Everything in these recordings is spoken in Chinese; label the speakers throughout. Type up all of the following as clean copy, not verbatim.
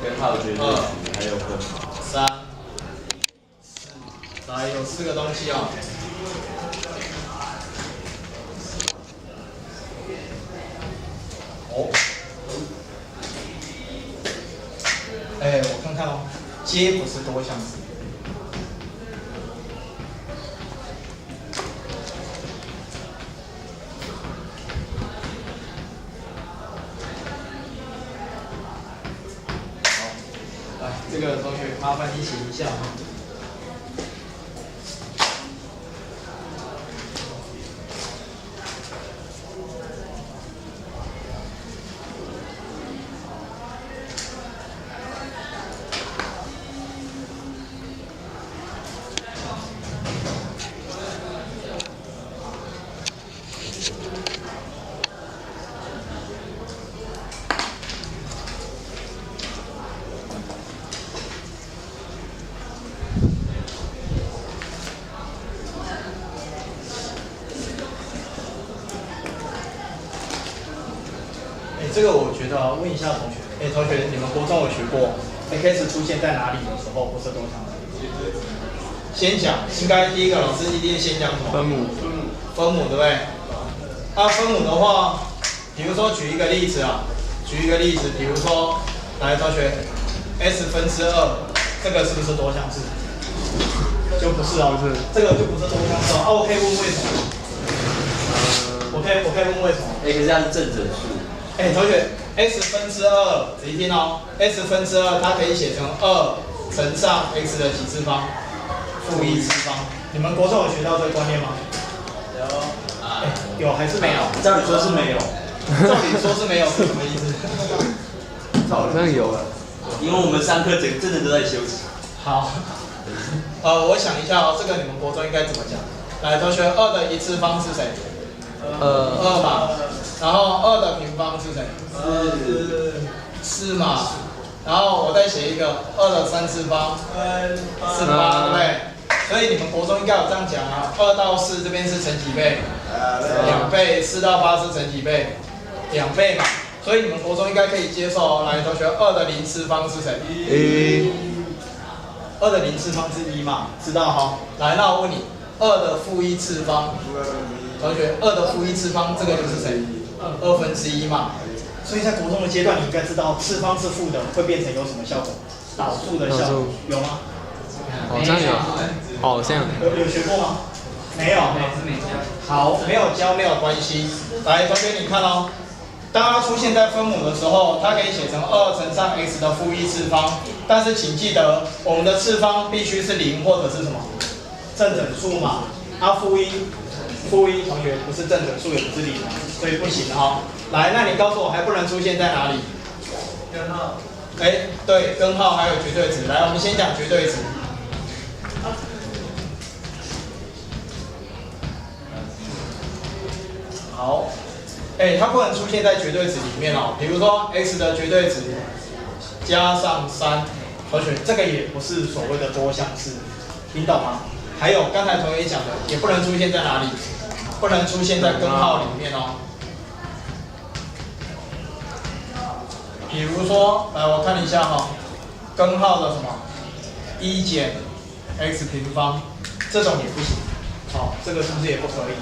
Speaker 1: 根号绝对值还有根号。
Speaker 2: 3、4，来有4个东西哦。哦，我看看哦，皆不是多项式。好，来，这个同学麻烦你写一下哈。这个我觉得问一下同学，同学，你们国中有学过 x 出现在哪里的时候不是多项式？先讲，应该第一个老师一定先讲什么？分母，对不对？分母的话，比如说举一个例子，比如说，来同学 ，s 分之2，这个是不是多项式？就不是哦，这个就不是多项式哦。我可以问为什么？我可以问为什么？
Speaker 1: 可是它是正整数。
Speaker 2: 同学 ，x 分之2，仔细听哦 ，x 分之2它可以写成2乘上 x 的几次方？负1次方。你们国中有学到这个观念吗？有。有还是没有？
Speaker 1: 照理说是没有。
Speaker 2: 照理说是没有，是什么意思？
Speaker 3: 好像有。
Speaker 1: 因为我们上课真的都在休息。
Speaker 2: 好。我想一下哦，这个你们国中应该怎么讲？来，同学，2的1次方是谁？2嘛。然后2的平方是谁？4嘛。然后我再写一个2的3次方是8，对不对？所以你们国中应该有这样讲啊，2到4这边是乘几倍？2倍，4到8是乘几倍？2倍嘛。所以你们国中应该可以接受哦。来，同学，2的0次方是谁？2的0次方是1嘛，知道哈？来，那我问你，2的负1次方，同学，2的负1次方这个就是谁？2分之1嘛。所以在国中的阶段，你应该知道次方是负的会变成有什么效果？导数的效果，有吗？
Speaker 3: 好像有，好像
Speaker 2: 有学过吗？没有。好，没有教没有关系。来，同学你看哦，当它出现在分母的时候，它可以写成2乘上 x 的负1次方，但是请记得我们的次方必须是0或者是什么正整数嘛。负1同学不是正整数也不是0嘛，所以不行哈。来，那你告诉我还不能出现在哪里？根号。对，根号还有绝对值。来，我们先讲绝对值。好，它不能出现在绝对值里面哦。比如说 x 的绝对值加上3，同学这个也不是所谓的多项式，听懂吗？还有刚才同学讲的，也不能出现在哪里？不能出现在根号里面哦。比如说，来我看一下哈，根号的什么1减 x 平方，这种也不行。好，这个是不是也不可以？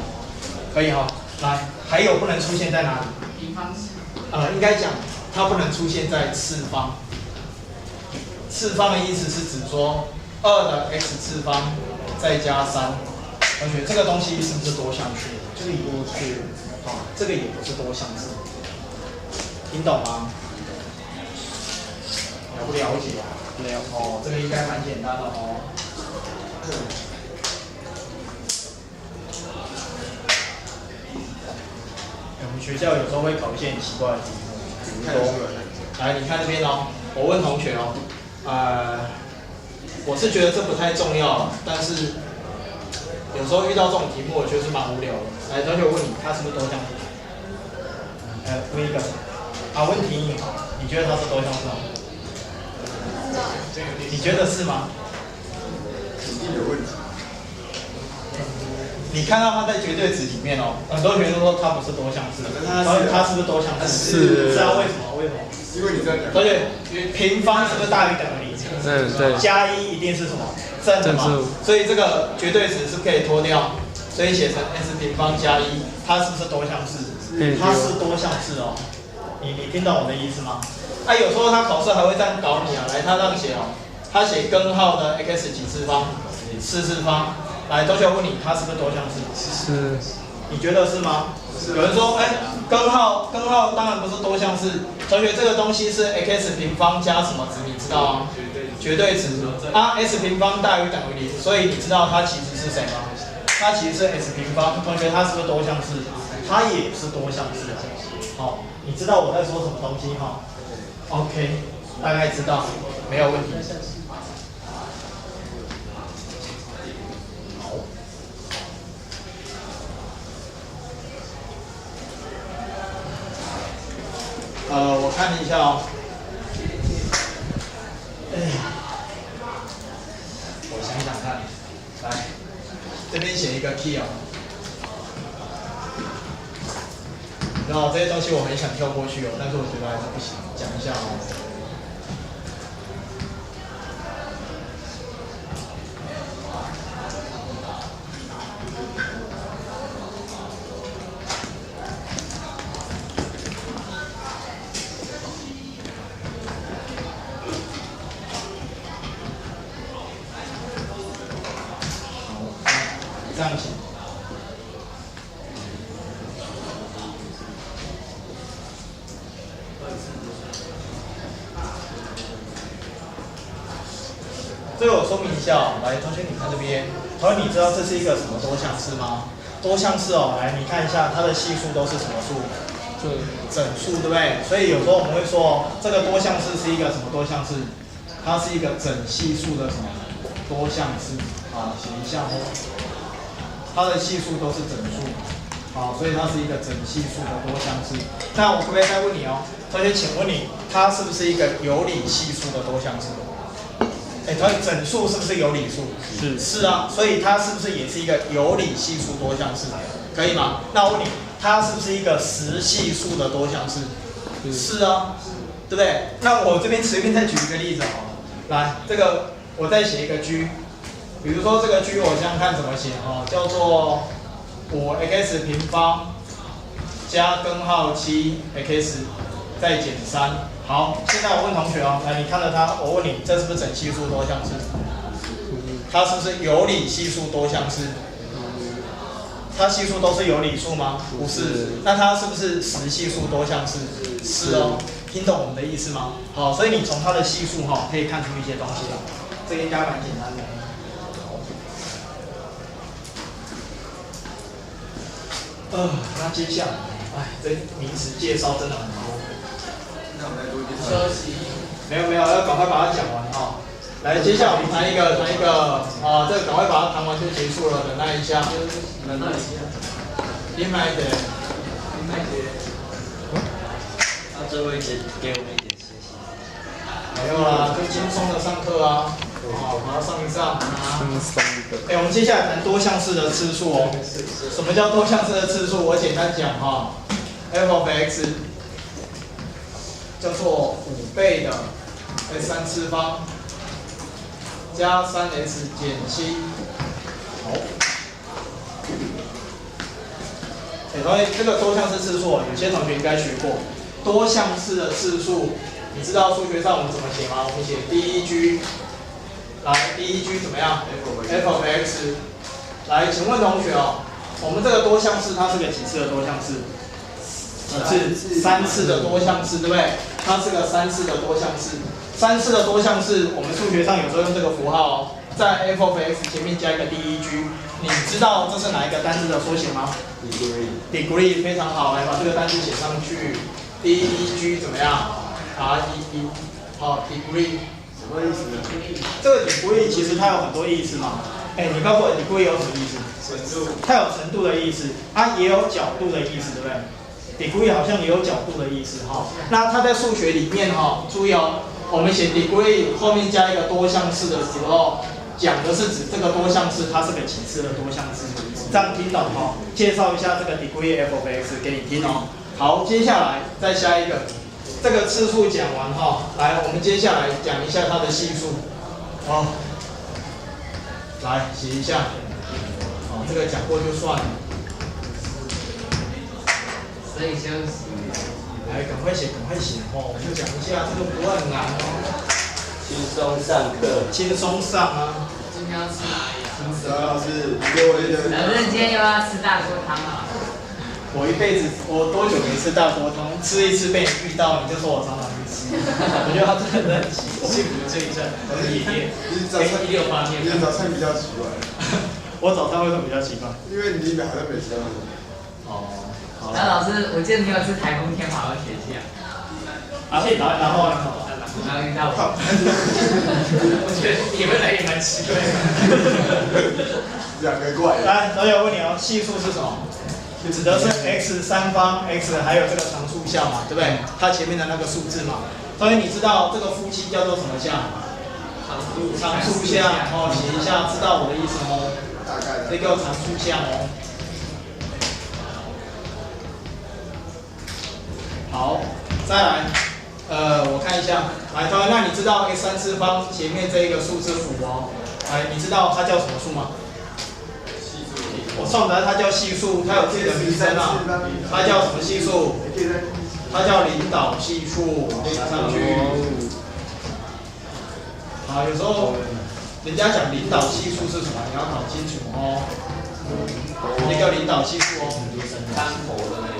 Speaker 2: 可以哈。来，还有不能出现在哪里？平方式。应该讲它不能出现在次方。次方的意思是指说2的 x 次方再加3。同学，这个东西是不是多项式？这个也不是。好，这个也不是多项式。听懂吗？了不了解啊？没有哦，这个应该蛮简单的哦。我们学校有时候会考一些很奇怪的题目，比如说，来你看这边哦，我问同学哦，我是觉得这不太重要，但是有时候遇到这种题目，我觉得是蛮无聊的。来，同学我问你，它是不是多项式？问一个，问题你好，你觉得它是多项式吗？你觉得是吗？肯定有问题。你看到它在绝对值里面哦，很多学生都说它不是多项式，它是不是多项式？是啊，为什么？为什么？
Speaker 4: 因为你这样讲，
Speaker 2: 同学，平方是不是大于等于零？
Speaker 3: 对，
Speaker 2: 加一一定是什么？正的嘛
Speaker 3: 正数。
Speaker 2: 所以这个绝对值是可以脱掉，所以写成 s 平方加一，它是不是多项式？它是多项式哦。你听懂我的意思吗？啊，有时候他考试还会这样搞你啊，来，他这样写哦，他写根号的 x 几次方，4次方。来，同学问你，它是不是多项式？
Speaker 3: 是。
Speaker 2: 你觉得是吗？有人说，根号当然不是多项式。同学，这个东西是 x 平方加什么值？你知道吗？绝对值。啊 ，s 平方大于等于0，所以你知道它其实是谁吗？它其实是 s 平方。同学，它是不是多项式？它也是多项式。好，你知道我在说什么东西哈 ？OK， 大概知道，没有问题。我看一下哦。我想想看，来，这边写一个 key 哦。然后这些东西我很想跳过去哦，但是我觉得还是不行，讲一下哦。这样写。这个我说明一下哦，来，同学你看这边，同学你知道这是一个什么多项式吗？多项式哦，来你看一下它的系数都是什么数？整数，对不对？所以有时候我们会说哦，这个多项式是一个什么多项式？它是一个整系数的什么多项式？啊，写一下哦。它的系数都是整数，好，所以它是一个整系数的多项式。那我可不可以再问你哦，同学，请问你，它是不是一个有理系数的多项式？同学，整数是不是有理数？是啊，所以它是不是也是一个有理系数多项式？可以吗？那我问你，它是不是一个实系数的多项式？是啊，对不对？那我这边随便再举一个例子哦，来，这个我再写一个 G。比如说这个 G 我想想看怎么写哦，叫做5x 平方加根号7x 再减3。好，现在我问同学哦，来你看着它，我问你，这是不是整系数多项式？它是不是有理系数多项式？它系数都是有理数吗？不是。那它是不是实系数多项式？是哦。听懂我们的意思吗？好，所以你从它的系数可以看出一些东西来，这个应该蛮简单的。那接下来，这名词介绍真的很多。
Speaker 4: 那我们来读一遍。
Speaker 2: 休息。没有，要赶快把它讲完啊！来，接下来我们谈一个这个赶快把它谈完就结束了，忍耐一下。
Speaker 1: 忍耐一下。
Speaker 2: 另外一点。
Speaker 1: 那最后一节给我们一点休息。
Speaker 2: 没有啦，就轻松的上课啊。好，把它上一上。
Speaker 3: 轻松的。
Speaker 2: 我们接下来谈多项式的次数哦。什么叫多项式的次数？我简单讲哈 ，f of x 叫做5倍的 x3次方加3x 减7。好。同学，这个多项式次数，有些同学应该学过。多项式的次数，你知道数学上我们怎么写吗？我们写第一 g。来，第一 g 怎么样 ？f of x。来，请问同学哦，我们这个多项式它是个几次的多项式？几次？3次的多项式，对不对？它是个3次的多项式。3次的多项式，我们数学上有时候用这个符号哦，在 f of x 前面加一个第一 g。你知道这是哪一个单字的缩写吗 ？degree。degree 非常好，来把这个单词写上去。第一 g 怎么样 ？R-E-E。好 ，degree。
Speaker 4: 什么意思呢？
Speaker 2: 这个 degree 其实它有很多意思嘛。你告诉我 degree 有什么意思？
Speaker 4: 程度。
Speaker 2: 它有程度的意思，它也有角度的意思，对不对 ？degree 好像也有角度的意思哈。那它在数学里面哈，注意哦，我们写 degree 后面加一个多项式的时候，讲的是指这个多项式它是个几次的多项式，这样听懂哈？介绍一下这个 degree f of x 给你听哦。好，接下来再下一个，这个次数讲完哈，来，我们接下来讲一下它的系数。好，来写一下。好，这个讲过就算了。
Speaker 5: 所以休息。
Speaker 2: 来，赶快写，赶快写哦！我们讲一下，这个不会很难哦。
Speaker 1: 轻松上课，
Speaker 2: 轻松上啊。
Speaker 5: 今天要吃哪里啊？
Speaker 4: 老师，你给我一个。
Speaker 5: 反正今天又要吃大锅汤了。
Speaker 2: 我一辈子，我多久没吃大锅汤？吃一次被你遇到，你就说我常常去吃。我觉得他真的很幸福这一阵，夜夜。
Speaker 4: 你早餐
Speaker 2: 16八天。
Speaker 4: 你早餐比较奇怪。
Speaker 2: 我早餐为什么比较奇怪？
Speaker 4: 因为你里面好像没吃到。
Speaker 2: 哦。好。
Speaker 5: 然后老师，我记得你有吃台风天华文学校。
Speaker 2: 然后
Speaker 5: 然后遇到我。
Speaker 2: 我觉得你们来也蛮奇怪的。
Speaker 4: 两个怪。
Speaker 2: 来，同学我问你哦，系数是什么？指的是 x 三方 x 还有这个常数项嘛，对不对？它前面的那个数字嘛。所以你知道这个夫妻叫做什么项？常数项哦，写一下，知道我的意思哦。
Speaker 4: 大概的。
Speaker 2: 这个常数项哦。好，再来，我看一下，来，同学，那你知道 x 3次方前面这一个数字符哦？来，你知道它叫什么数吗？我送的它叫系数，它有自己的名称啊，它叫什么系数？它叫领导系数，写上去。好，有时候人家讲领导系数是什么，你要搞清楚哦。那个领导系数哦，
Speaker 1: 单头的那个，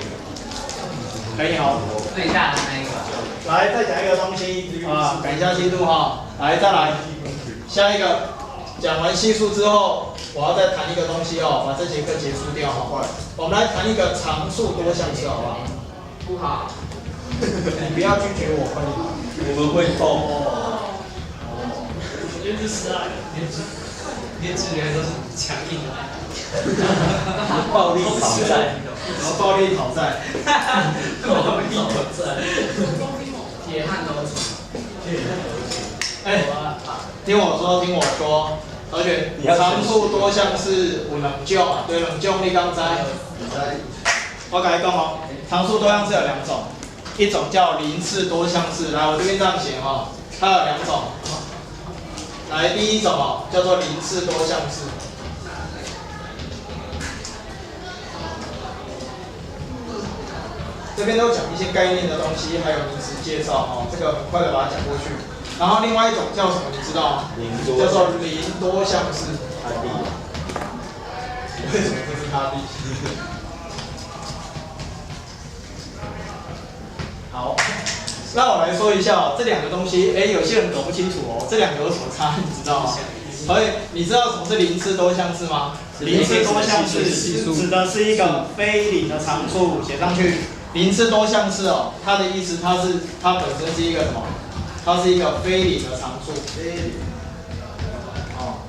Speaker 2: 可以哦。
Speaker 5: 最大的那一个。
Speaker 2: 来，再讲一个东西啊，赶一下进度哈。来，再来，下一个。讲完系数之后，我要再谈一个东西哦，把这节课结束掉哈。我们来谈一个常数多项式，好不好？
Speaker 5: 不好。
Speaker 2: 你不要拒绝我，快点。
Speaker 1: 我们会痛。
Speaker 2: 我觉得这是啊，连指原来都是强硬的。
Speaker 1: 暴力讨债。
Speaker 2: 然后暴力讨债。
Speaker 1: 暴力讨债。
Speaker 5: 铁汉柔情。
Speaker 2: 哎，听我说，同学，常数多项式有两种啊，对，两种你刚知？我跟你讲哦，常数多项式有两种，一种叫零次多项式，来，我这边这样写哈，它有两种。来，第一种哦，叫做零次多项式。这边都讲一些概念的东西，还有名词介绍哦，这个很快的把它讲过去。然后另外一种叫什么？你知道吗？叫做零多项式。
Speaker 1: 他弟。
Speaker 2: 为什么这是他弟？好，那我来说一下哦，这两个东西，哎，有些人搞不清楚哦，这两个有什么差？你知道吗？所以你知道什么是零次多项式吗？零次多项式指的是一个非零的常数，写上去。零次多项式哦，它的意思它本身是一个什么？它是一个非零的常数。哦。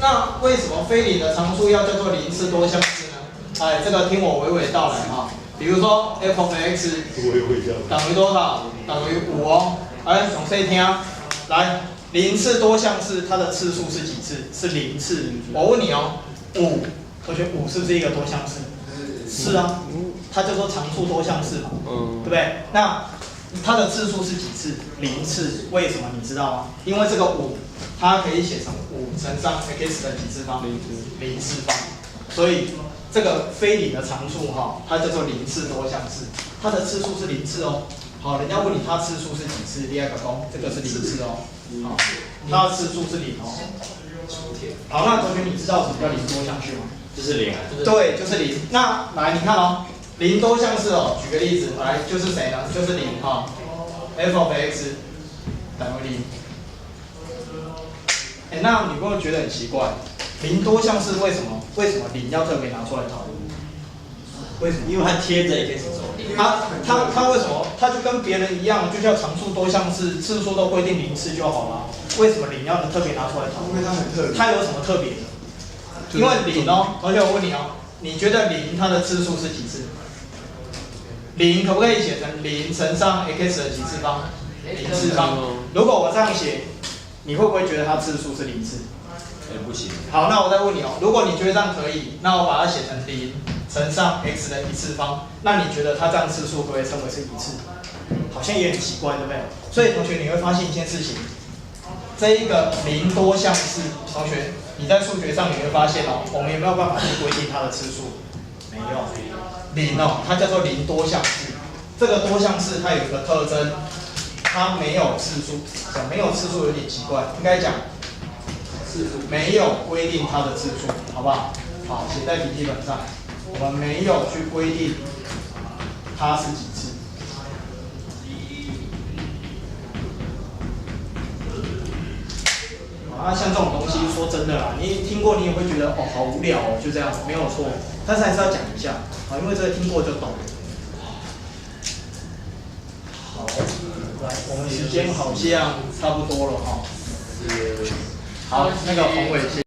Speaker 2: 那为什么非零的常数要叫做零次多项式呢？哎，这个听我娓娓道来哈。比如说 f of x 等于多少？等于5哦。哎，从谁听？来，零次多项式它的次数是几次？是0次。我问你哦，5，同学，5是不是一个多项式？是啊，它叫做常数多项式嘛，对不对？那它的次数是几次？0次。为什么你知道吗？因为这个5，它可以写成5乘上 x 的几次方？0次方。所以这个非零的常数哈，它叫做0次多项式，它的次数是0次哦。好，人家问你它次数是几次，第二个公，这个是0次哦。好，它的次数是0哦。好，那同学你知道什么叫零多项式吗？
Speaker 1: 就是0啊。
Speaker 2: 对，就是0。那来你看哦，零多项式哦，举个例子，来就是谁呢？就是0哈。f of x 等于0。哎，那你会不会觉得很奇怪？零多项式为什么0要特别拿出来讨论？为什么？
Speaker 1: 因为它贴着 x 轴。
Speaker 2: 它为什么？它就跟别人一样，就叫常数多项式，次数都规定0次就好了。为什么0要特别拿出来讨论？
Speaker 4: 因为它很特别。
Speaker 2: 它有什么特别的？因为0哦，而且我问你哦，你觉得0它的次数是几次？0可不可以写成0乘上 x 的几次方？0次方。如果我这样写，你会不会觉得它次数是0次？
Speaker 1: 不行。
Speaker 2: 好，那我再问你哦，如果你觉得这样可以，那我把它写成0乘上 x 的一次方，那你觉得它这样次数会不会称为是一次？好像也很奇怪，对不对？所以同学你会发现一件事情，这一个零多项式，同学你在数学上你会发现哦，我们有没有办法去规定它的次数？没有，零哦，它叫做零多项式。这个多项式它有一个特征，它没有次数，讲没有次数有点奇怪，应该讲没有规定它的次数，好不好？好，写在笔记本上。我们没有去规定它是几次。啊，像这种东西，说真的啦，你听过你也会觉得哦，好无聊哦，就这样，没有错。但是还是要讲一下，啊，因为这个听过就懂。好，来，我们时间好像差不多了哈。好，那个宏伟先。